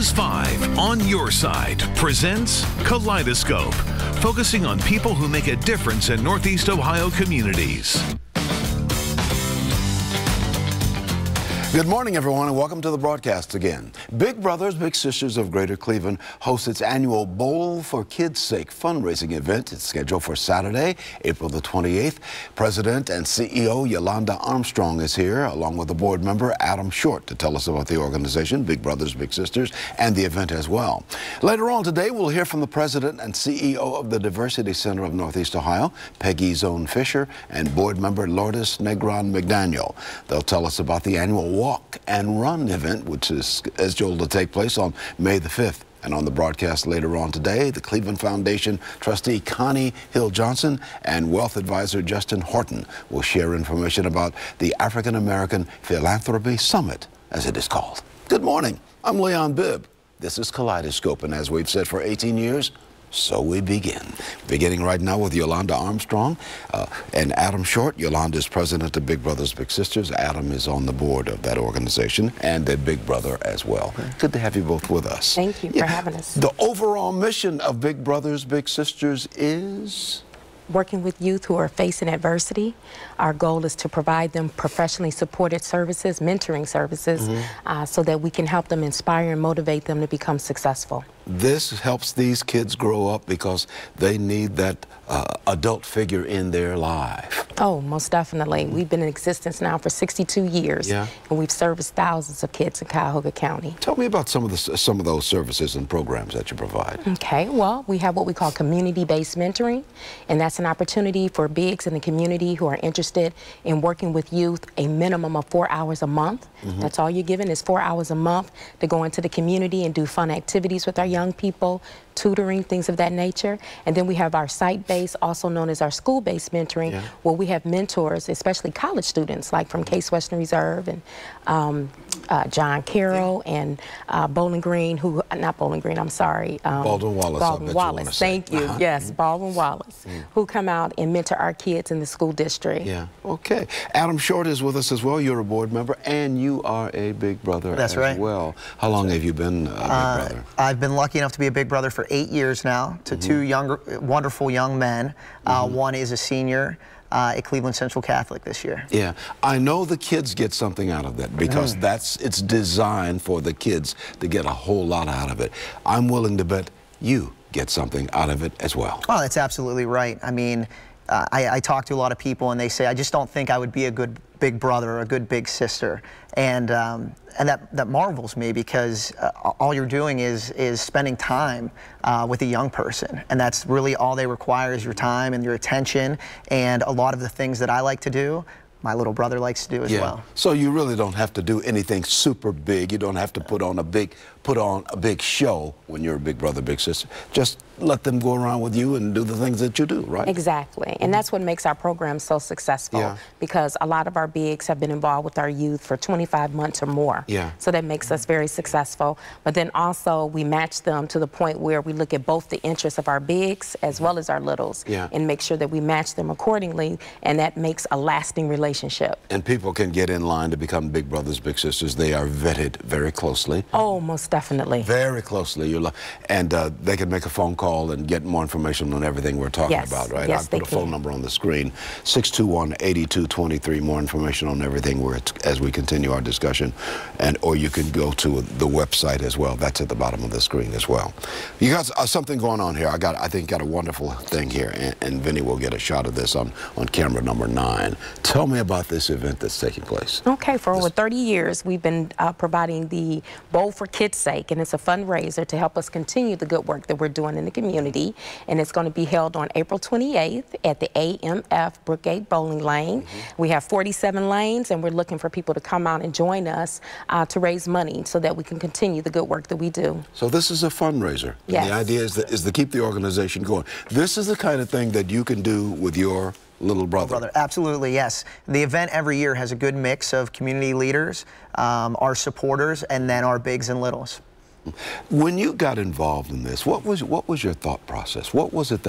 News 5 on your side presents Kaleidoscope, focusing on people who make a difference in Northeast Ohio communities. Good morning, everyone, and welcome to the broadcast again. Big Brothers Big Sisters of Greater Cleveland hosts its annual Bowl for Kids' Sake fundraising event. It's scheduled for Saturday, April the 28th. President and CEO Yolanda Armstrong is here, along with the board member Adam Short, to tell us about the organization, Big Brothers Big Sisters, and the event as well. Later on today, we'll hear from the president and CEO of the Diversity Center of Northeast Ohio, Peggy Zone Fisher, and board member Lourdes Negron McDaniel. They'll tell us about the annual Walk and Run event, which is scheduled to take place on May the 5th. And on the broadcast later on today, the Cleveland Foundation trustee Connie Hill-Johnson and wealth advisor Justin Horton will share information about the African American Philanthropy Summit, as it is called. Good morning. I'm Leon Bibb. This is Kaleidoscope, and as we've said for 18 years, so we begin. Beginning right now with Yolanda Armstrong and Adam Short. Yolanda is president of Big Brothers Big Sisters. Adam is on the board of that organization and a big brother as well. Good to have you both with us. Thank you for having us. The overall mission of Big Brothers Big Sisters is? Working with youth who are facing adversity. Our goal is to provide them professionally supported services, mentoring services, so that we can help them inspire and motivate them to become successful. This helps these kids grow up because they need that adult figure in their life. Oh, most definitely. We've been in existence now for 62 years, and we've serviced thousands of kids in Cuyahoga County. Tell me about some of those services and programs that you provide. Okay, well, we have what we call community-based mentoring, and that's an opportunity for bigs in the community who are interested in working with youth a minimum of 4 hours a month. That's all you're given is 4 hours a month to go into the community and do fun activities with our young people, tutoring, things of that nature. And then we have our site-based, also known as our school-based mentoring, where we have mentors, especially college students, like from Case Western Reserve and John Carroll and Bowling Green, not Bowling Green, I'm sorry. Baldwin Wallace. Baldwin Wallace, thank you. Yes, Baldwin Wallace, who come out and mentor our kids in the school district. Yeah, okay. Adam Short is with us as well. You're a board member, and you are a big brother as well. How long have you been a big brother? I've been lucky enough to be a big brother for 8 years now to two wonderful young men. One is a senior at Cleveland Central Catholic this year. Yeah, I know the kids get something out of that because it's designed for the kids to get a whole lot out of it. I'm willing to bet you get something out of it as well. Oh, that's absolutely right. I mean, I talk to a lot of people and they say, I just don't think I would be a good big brother or a good big sister. And that marvels me because all you're doing is spending time with a young person. And that's really all they require is your time and your attention. And a lot of the things that I like to do, my little brother likes to do as well. So you really don't have to do anything super big. You don't have to put on a big show when you're a big brother, big sister. Just let them go around with you and do the things that you do, right? Exactly. And that's what makes our program so successful because a lot of our bigs have been involved with our youth for 25 months or more. So that makes us very successful. But then also we match them to the point where we look at both the interests of our bigs as well as our littles and make sure that we match them accordingly, and that makes a lasting relationship. And people can get in line to become big brothers, big sisters. They are vetted very closely. Oh, most definitely. Very closely. And they can make a phone call and get more information on everything we're talking about, right? Yes, I put a phone number on the screen, 621-8223, more information on everything as we continue our discussion. Or you can go to the website as well. That's at the bottom of the screen as well. You got something going on here. I think got a wonderful thing here, and Vinny will get a shot of this on camera number 9. Tell me about this event that's taking place. Okay, for over 30 years, we've been providing the Bowl for Kids' Sake, and it's a fundraiser to help us continue the good work that we're doing in the community. And it's going to be held on April 28th at the AMF Brookgate Bowling Lane. We have 47 lanes, and we're looking for people to come out and join us to raise money so that we can continue the good work that we do. So this is a fundraiser. Yes. And the idea is to keep the organization going. This is the kind of thing that you can do with your little brother. Absolutely, yes. The event every year has a good mix of community leaders, our supporters, and then our bigs and littles. When you got involved in this, what was your thought process? What was it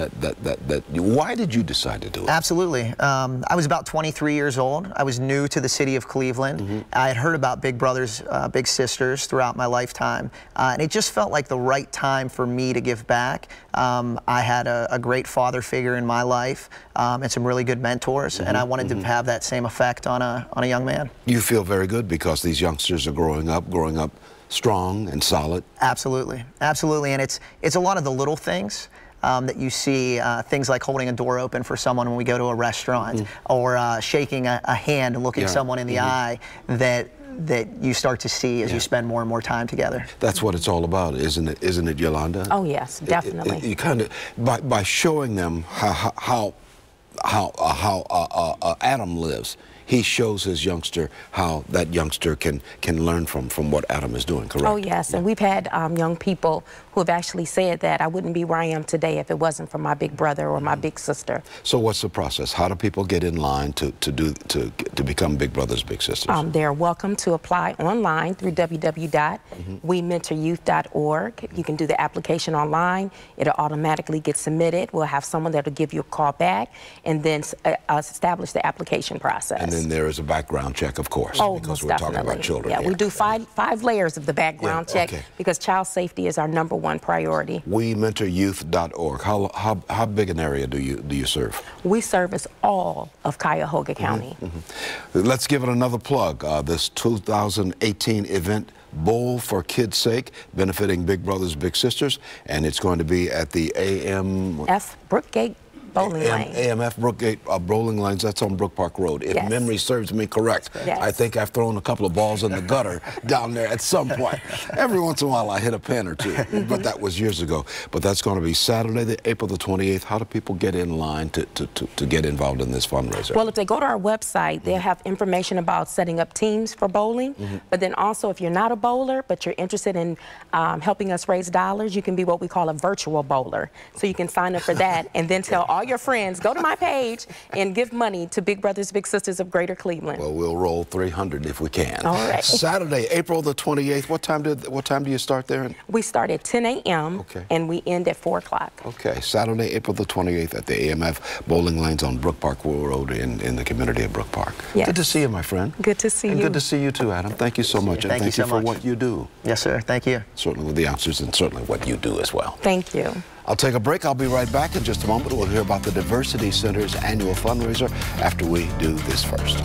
why did you decide to do it? Absolutely. I was about 23 years old. I was new to the city of Cleveland. I had heard about Big Brothers, Big Sisters throughout my lifetime, and it just felt like the right time for me to give back. I had a great father figure in my life and some really good mentors, and I wanted to have that same effect on a young man. You feel very good because these youngsters are growing up strong and solid. Absolutely, absolutely, and it's a lot of the little things that you see, things like holding a door open for someone when we go to a restaurant, or shaking a hand and looking someone in the eye that you start to see as you spend more and more time together. That's what it's all about, isn't it, Yolanda? Oh yes, definitely. You kind of by showing them how Adam lives. He shows his youngster how that youngster can learn from what Adam is doing, correct? Oh, yes, and we've had young people who have actually said that I wouldn't be where I am today if it wasn't for my big brother or my big sister. So what's the process? How do people get in line to become Big Brothers, Big Sisters? They're welcome to apply online through www.wementoryouth.org. You can do the application online. It'll automatically get submitted. We'll have someone that'll give you a call back and then establish the application process. And then there is a background check, of course, because we're talking about children. Yeah, we do five layers of the background check because child safety is our #1 priority. WeMentorYouth.org. How big an area do you serve? We service all of Cuyahoga County. Let's give it another plug. This 2018 event, Bowl for Kids' Sake, benefiting Big Brothers, Big Sisters, and it's going to be at the AMF Brookgate Bowling Lane. AMF Brookgate Bowling Lanes, that's on Brook Park Road. If memory serves me correct, I think I've thrown a couple of balls in the gutter down there at some point. Every once in a while I hit a pin or two, but that was years ago. But that's going to be Saturday, April the 28th. How do people get in line to get involved in this fundraiser? Well, if they go to our website, they'll have information about setting up teams for bowling. But then also, if you're not a bowler, but you're interested in helping us raise dollars, you can be what we call a virtual bowler. So you can sign up for that and then tell all your friends, go to my page and give money to Big Brothers, Big Sisters of Greater Cleveland. Well, we'll roll 300 if we can. All right. Saturday, April the 28th. What time do you start there? We start at 10 a.m. and we end at 4 o'clock. Okay. Saturday, April the 28th at the AMF Bowling Lanes on Brook Park Road in the community of Brook Park. Yes. Good to see you, my friend. Good to see you. And good to see you too, Adam. Thank you so much. And thank you for what you do. Yes, sir. Thank you. Certainly with the answers and certainly what you do as well. Thank you. I'll take a break. I'll be right back in just a moment. We'll hear about the Diversity Center's annual fundraiser after we do this first.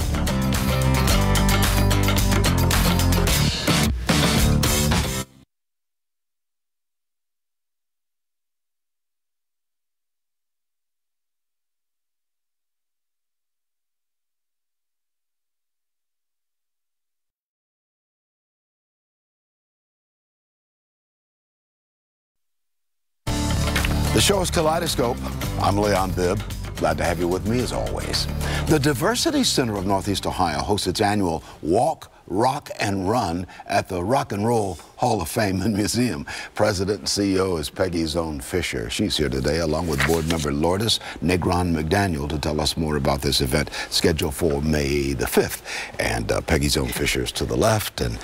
The show is Kaleidoscope. I'm Leon Bibb. Glad to have you with me as always. The Diversity Center of Northeast Ohio hosts its annual Walk, Rock, and Run at the Rock and Roll Hall of Fame and Museum. President and CEO is Peggy Zone Fisher. She's here today along with board member Lourdes Negron McDaniel to tell us more about this event scheduled for May the 5th. And Peggy Zone Fisher is to the left and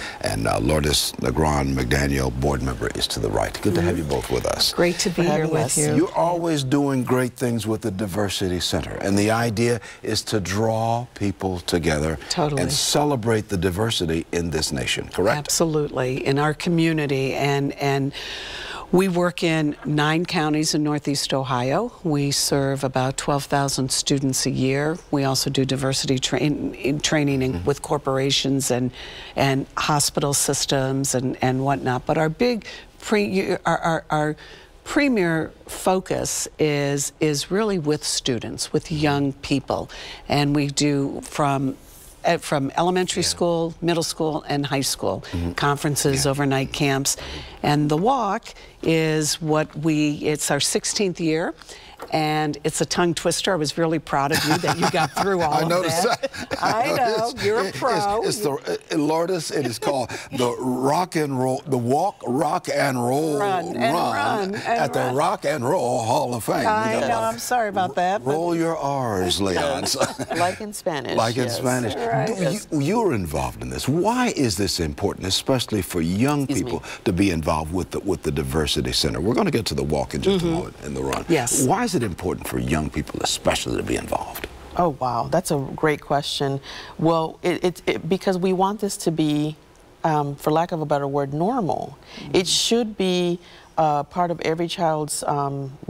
Lourdes Negron McDaniel, board member, is to the right. Good to have you both with us. Great to be here with you. You're always doing great things with the Diversity Center. And the idea is to draw people together and celebrate the diversity in this nation, correct? Absolutely. In our community, and we work in 9 counties in Northeast Ohio. We serve about 12,000 students a year. We also do diversity training with corporations and hospital systems and whatnot. But our big our premier focus is really with students, with young people, and we do from elementary school, middle school, and high school, conferences, overnight camps. And the walk is it's our 16th year, And it's a tongue twister. I was really proud of you that you got through all of that. I know, you're a pro. It's the, Lourdes, it is called the Rock and Roll, the Walk, Rock and Roll Run at the Rock and Roll Hall of Fame. I know, I'm sorry about that. Roll your R's, Leon. Like in Spanish. Like in Spanish. Right. You're involved in this. Why is this important, especially for young people, to be involved with the Diversity Center? We're going to get to the walk in just a moment and the run. Yes. Why is it important for young people especially to be involved? Oh, wow. That's a great question. Well, because we want this to be, for lack of a better word, normal. It should be part of every child's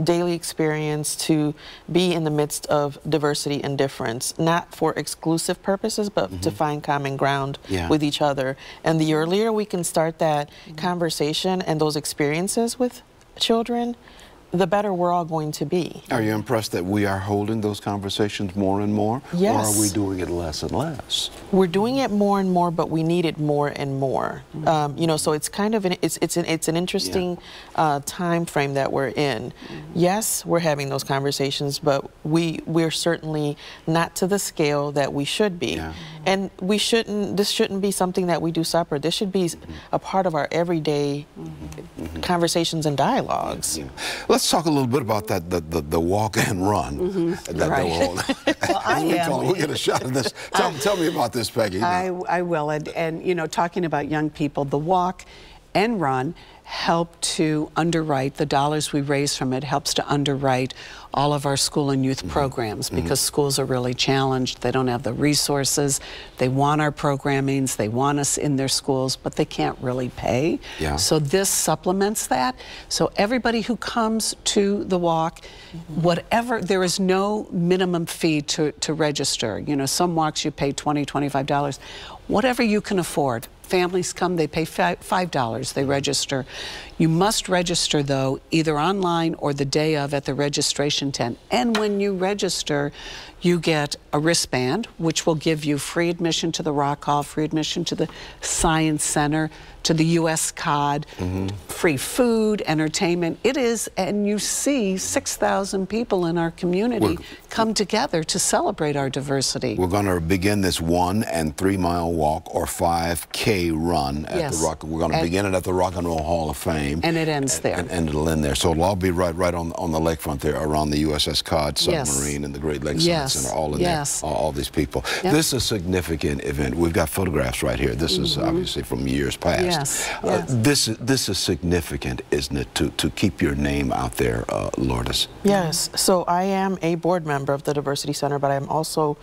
daily experience to be in the midst of diversity and difference, not for exclusive purposes, but to find common ground with each other. And the earlier we can start that conversation and those experiences with children, the better we're all going to be. Are you impressed that we are holding those conversations more and more? Yes. Or are we doing it less and less? We're doing it more and more, but we need it more and more. You know, so it's kind of it's an interesting time frame that we're in. Yes, we're having those conversations, but we're certainly not to the scale that we should be. And we shouldn't. This shouldn't be something that we do separate. This should be a part of our everyday conversations and dialogues. Let's talk a little bit about that the walk and run. We'll get a shot of this. Tell me about this, Peggy. I will, and you know, talking about young people, the walk and run help to underwrite, the dollars we raise from it helps to underwrite all of our school and youth programs, because schools are really challenged. They don't have the resources. They want our programmings, they want us in their schools, but they can't really pay. So this supplements that. So everybody who comes to the walk, whatever, there is no minimum fee to register. You know, some walks you pay $20, $25. Whatever you can afford. Families come, they pay $5, they register. You must register, though, either online or the day of at the registration tent. And when you register, you get a wristband, which will give you free admission to the Rock Hall, free admission to the Science Center, to the U.S. COD, free food, entertainment. It is, and you see 6,000 people in our community come together to celebrate our diversity. We're going to begin this 1- and 3-mile walk or 5K run at the Rock. We're going to begin it at the Rock and Roll Hall of Fame. And it ends there. And it'll end there. So it'll all be right on the lakefront there, around the USS COD submarine and the Great Lakes Science Center, all in there, all these people. This is a significant event. We've got photographs right here. This is obviously from years past. This is significant, isn't it, to keep your name out there, Lourdes? Yes. So I am a board member of the Diversity Center, but I'm also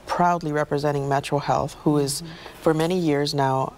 proudly representing Metro Health, who is for many years now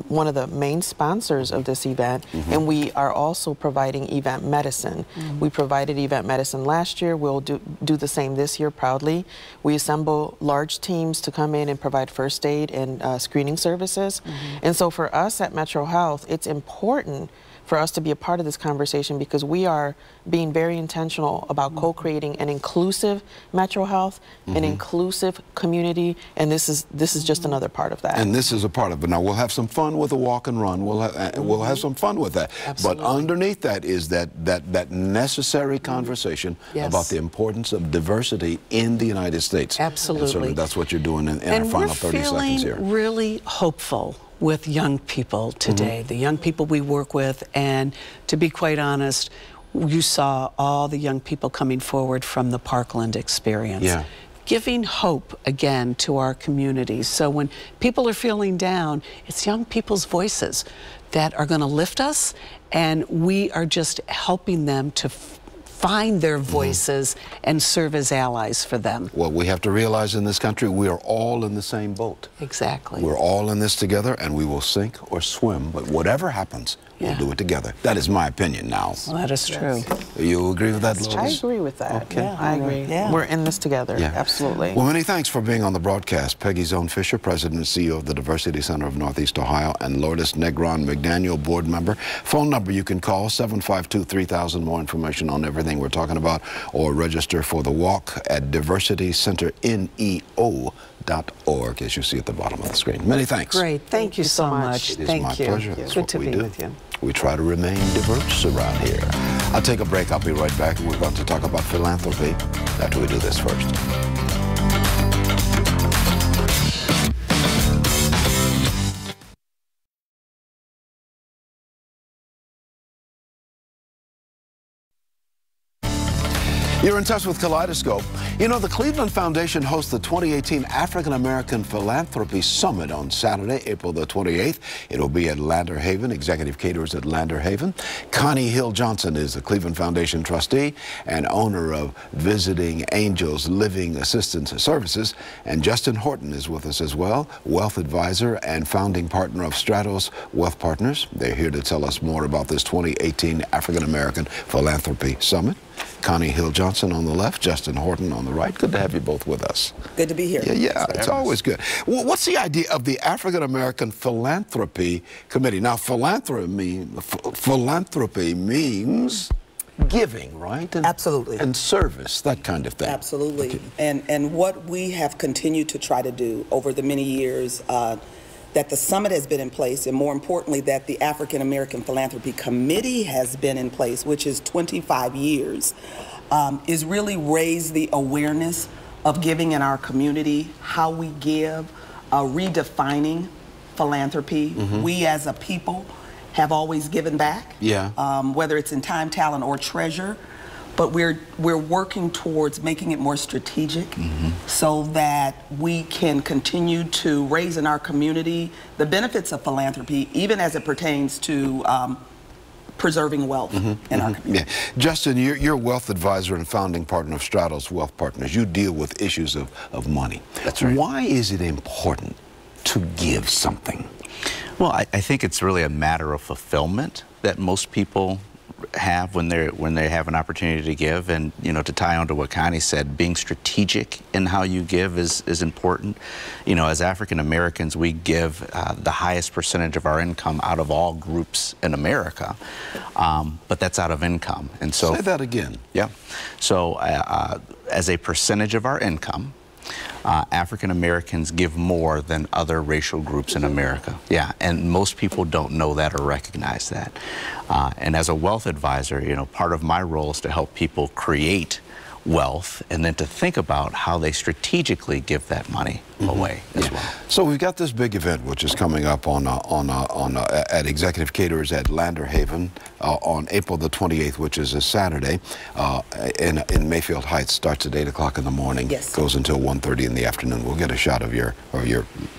one of the main sponsors of this event, and we are also providing event medicine. We provided event medicine last year. We'll do the same this year proudly. We assemble large teams to come in and provide first aid and screening services. And so for us at Metro Health, it's important for us to be a part of this conversation, because we are being very intentional about co-creating an inclusive Metro Health, an inclusive community, and this is just another part of that. And this is a part of it. Now, we'll have some fun with the walk and run. We'll have some fun with that. Absolutely. But underneath that is that necessary conversation about the importance of diversity in the United States. Absolutely. And certainly that's what you're doing in our final 30 seconds here. And we're feeling really hopeful with young people today, the young people we work with, and to be quite honest, you saw all the young people coming forward from the Parkland experience. Giving hope again to our communities. So when people are feeling down, it's young people's voices that are going to lift us, and we are just helping them to find their voices and serve as allies for them. Well, we have to realize in this country, we are all in the same boat. Exactly. We're all in this together, and we will sink or swim, but whatever happens, we'll do it together. That is my opinion now. Well, that is true. You agree with that, Lourdes? I agree with that. Okay. Yeah, I agree. We're in this together. Absolutely. Well, many thanks for being on the broadcast. Peggy Zone Fisher, President and CEO of the Diversity Center of Northeast Ohio, and Lourdes Negron McDaniel, board member. Phone number you can call, 752-3000, more information on everything we're talking about, or register for the walk at diversitycenterneo.org, as you see at the bottom of the screen. Many thanks. Great. Thank you so much. It is my pleasure. Good to be with you. We try to remain diverse around here. I'll take a break. I'll be right back. We're going to talk about philanthropy after we do this first. You're in touch with Kaleidoscope. You know, the Cleveland Foundation hosts the 2018 African American Philanthropy Summit on Saturday, April the 28th. It'll be at Lander Haven. Executive caterers at Lander Haven. Connie Hill Johnson is the Cleveland Foundation trustee and owner of Visiting Angels Living Assistance Services. And Justin Horton is with us as well, wealth advisor and founding partner of Stratos Wealth Partners. They're here to tell us more about this 2018 African American Philanthropy Summit. Connie Hill Johnson on the left, Justin Horton on the right. Good to have you both with us. Good to be here. Yeah, it's always good. Well, what's the idea of the African American Philanthropy Committee? Now, philanthropy means giving, right? And, absolutely. And service, that kind of thing. Absolutely. Okay. And what we have continued to try to do over the many years that the summit has been in place, and more importantly, that the African American Philanthropy Committee has been in place, which is 25 years, is really raise the awareness of giving in our community, how we give, redefining philanthropy. Mm-hmm. We as a people have always given back, whether it's in time, talent, or treasure. But we're working towards making it more strategic, so that we can continue to raise in our community the benefits of philanthropy, even as it pertains to preserving wealth in our community. Yeah. Justin, you're a wealth advisor and founding partner of Stratos Wealth Partners. You deal with issues of money. That's right. Why is it important to give something? Well, I think it's really a matter of fulfillment that most people have when they have an opportunity to give. And you know, to tie on to what Connie said, being strategic in how you give is important. You know, as African Americans, we give the highest percentage of our income out of all groups in America, but that's out of income. And so say that again. Yeah. So as a percentage of our income, African Americans give more than other racial groups in America. Yeah, and most people don't know that or recognize that. And as a wealth advisor, you know, part of my role is to help people create wealth and then to think about how they strategically give that money away as well. So we've got this big event which is coming up at Executive Caterers at Lander Haven on April the 28th, which is a Saturday, in Mayfield Heights. Starts at 8 o'clock in the morning. Yes. Goes until 1:30 in the afternoon. We'll get a shot of your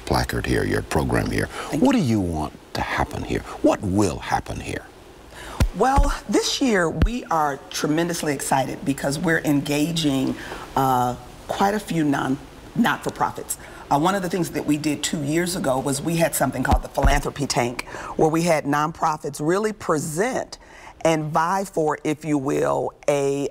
placard here, your program here. What do you want to happen here? What will happen here? Well, this year we are tremendously excited because we're engaging quite a few not-for-profits. One of the things that we did 2 years ago was we had something called the Philanthropy Tank, where we had nonprofits really present and vie for, if you will, a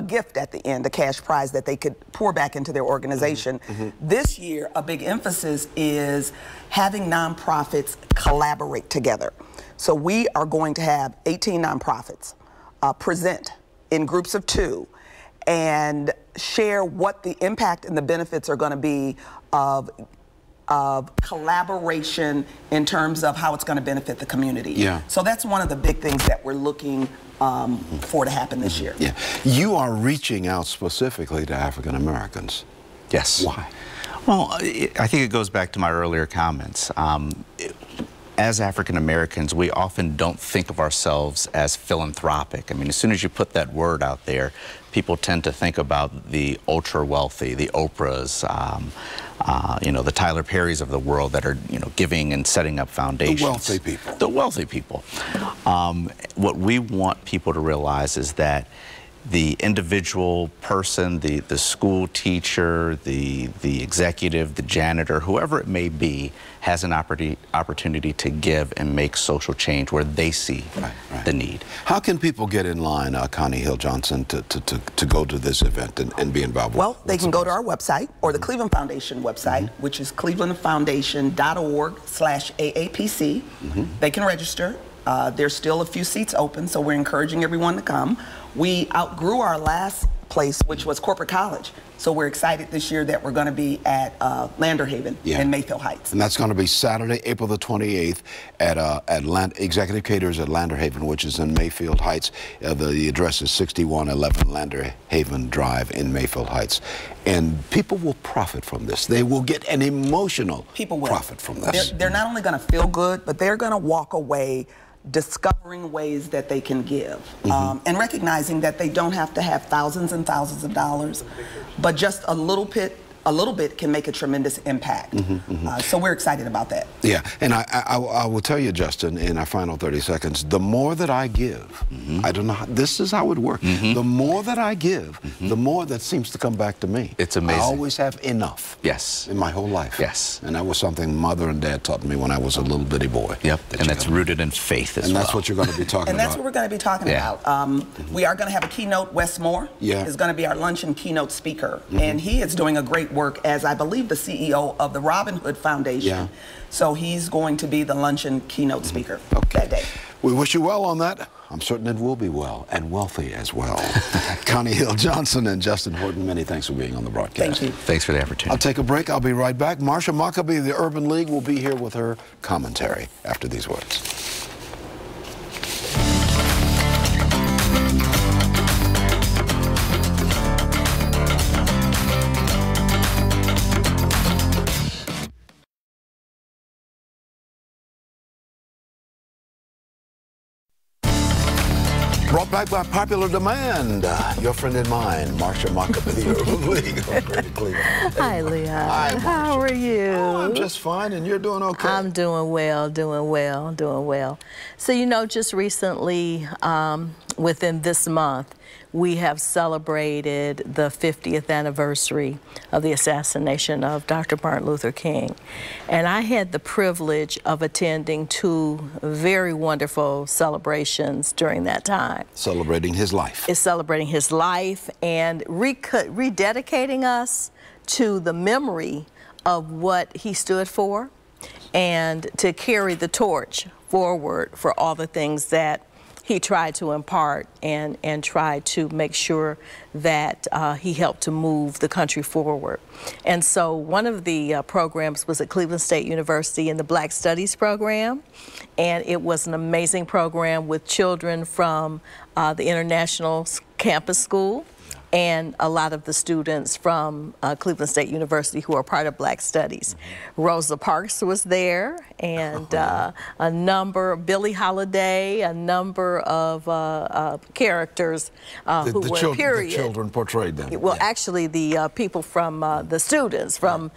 gift at the end, a cash prize that they could pour back into their organization. This year, a big emphasis is having nonprofits collaborate together. So we are going to have 18 nonprofits present in groups of 2 and share what the impact and the benefits are going to be of collaboration in terms of how it's going to benefit the community. Yeah. So that's one of the big things that we're looking for to happen this year. Yeah. You are reaching out specifically to African Americans. Yes. Why? Well, I think it goes back to my earlier comments. As African Americans, we often don't think of ourselves as philanthropic. I mean, as soon as you put that word out there, people tend to think about the ultra wealthy, the Oprahs, you know, the Tyler Perrys of the world that are, you know, giving and setting up foundations. The wealthy people. The wealthy people. What we want people to realize is that the individual person, the school teacher, the executive, the janitor, whoever it may be, has an opportunity to give and make social change where they see the need. How can people get in line, Connie Hill Johnson, to go to this event and be involved? Well, they can go to our website or the Cleveland Foundation website, which is clevelandfoundation.org/AAPC. They can register. There's still a few seats open, so we're encouraging everyone to come. We outgrew our last place, which was corporate college, So we're excited this year that we're going to be at Lander Haven in Mayfield Heights. And that's going to be Saturday, April the 28th at Executive Caterers at Lander Haven, which is in Mayfield Heights. The address is 6111 Lander Haven Drive in Mayfield Heights. And people will profit from this. They will get an emotional profit from this. They're not only going to feel good, but they're going to walk away discovering ways that they can give, and recognizing that they don't have to have thousands and thousands of dollars, but just a little bit can make a tremendous impact. So we're excited about that. Yeah, and I will tell you, Justin, in our final 30 seconds, the more that I give, I don't know, this is how it works. The more that I give, the more that seems to come back to me. It's amazing. I always have enough. Yes. In my whole life. Yes. And that was something Mother and Dad taught me when I was a little bitty boy. Yep, and that's rooted in faith as well. And that's what you're going to be talking about. And that's what we're going to be talking about. We are going to have a keynote. Wes Moore is going to be our luncheon keynote speaker. And he is doing a great work as, I believe, the CEO of the Robin Hood Foundation. So he's going to be the luncheon keynote speaker that day. We wish you well on that. I'm certain it will be well, and wealthy as well. Connie Hill Johnson and Justin Horton, many thanks for being on the broadcast. Thank you. Thanks for the opportunity. I'll take a break. I'll be right back. Marsha Maccabee of the Urban League will be here with her commentary after these words. Brought back by popular demand, your friend and mine, Marsha Maccabee, the Urban League of Greater Cleveland. Hi, Leon. Hi, how are you? Oh, I'm just fine, and you're doing okay. I'm doing well, doing well, doing well. So, you know, just recently, within this month, we have celebrated the 50th anniversary of the assassination of Dr. Martin Luther King. And I had the privilege of attending 2 very wonderful celebrations during that time. Celebrating his life. It's celebrating his life and rededicating us to the memory of what he stood for and to carry the torch forward for all the things that he tried to impart and tried to make sure that he helped to move the country forward. And so one of the programs was at Cleveland State University in the Black Studies program. And it was an amazing program with children from the International Campus School and a lot of the students from Cleveland State University who are part of Black Studies. Rosa Parks was there, and a number, Billie Holiday, a number of characters who were, period. The children portrayed them. Well, actually, the people from the students from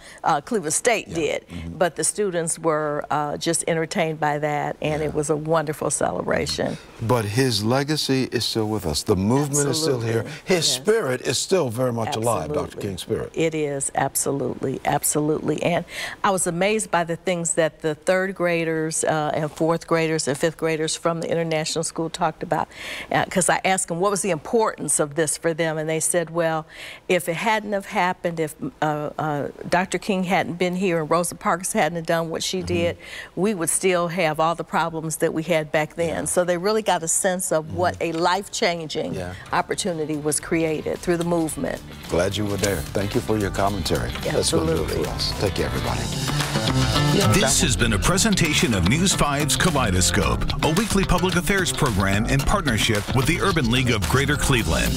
Cleveland State did, but the students were just entertained by that, and it was a wonderful celebration. But his legacy is still with us. The movement is still here. His spirit is still very much alive, Dr. King's spirit. It is, absolutely, absolutely. And I was amazed by the things that the 3rd graders and 4th graders and 5th graders from the International School talked about. Because I asked them, what was the importance of this for them? And they said, well, if it hadn't have happened, if Dr. King hadn't been here and Rosa Parks hadn't have done what she did, we would still have all the problems that we had back then. So they really got a sense of what a life-changing opportunity was created through the movement. Glad you were there. Thank you for your commentary. That's going to do it for us. Take care, everybody. This has been a presentation of News 5's Kaleidoscope, a weekly public affairs program in partnership with the Urban League of Greater Cleveland.